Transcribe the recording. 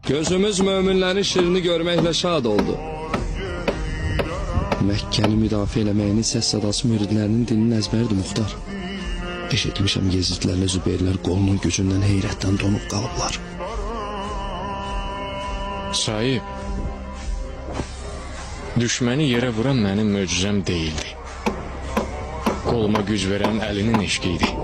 Gözümüz möminlərin şirini görməklə şad oldu. Məkkəni müdafiə eləməyinin səs sadası müridlərinin dilinin əzbəridir, Muxtar. Eşitmişəm Yezidlərlə Zübeyrlər qolunun gücündən heyrətdən donub qalıblar. Sahib, düşməni yerə vuran mənim möcüzəm değildi. Qoluma güc verən əlinin eşqiydi.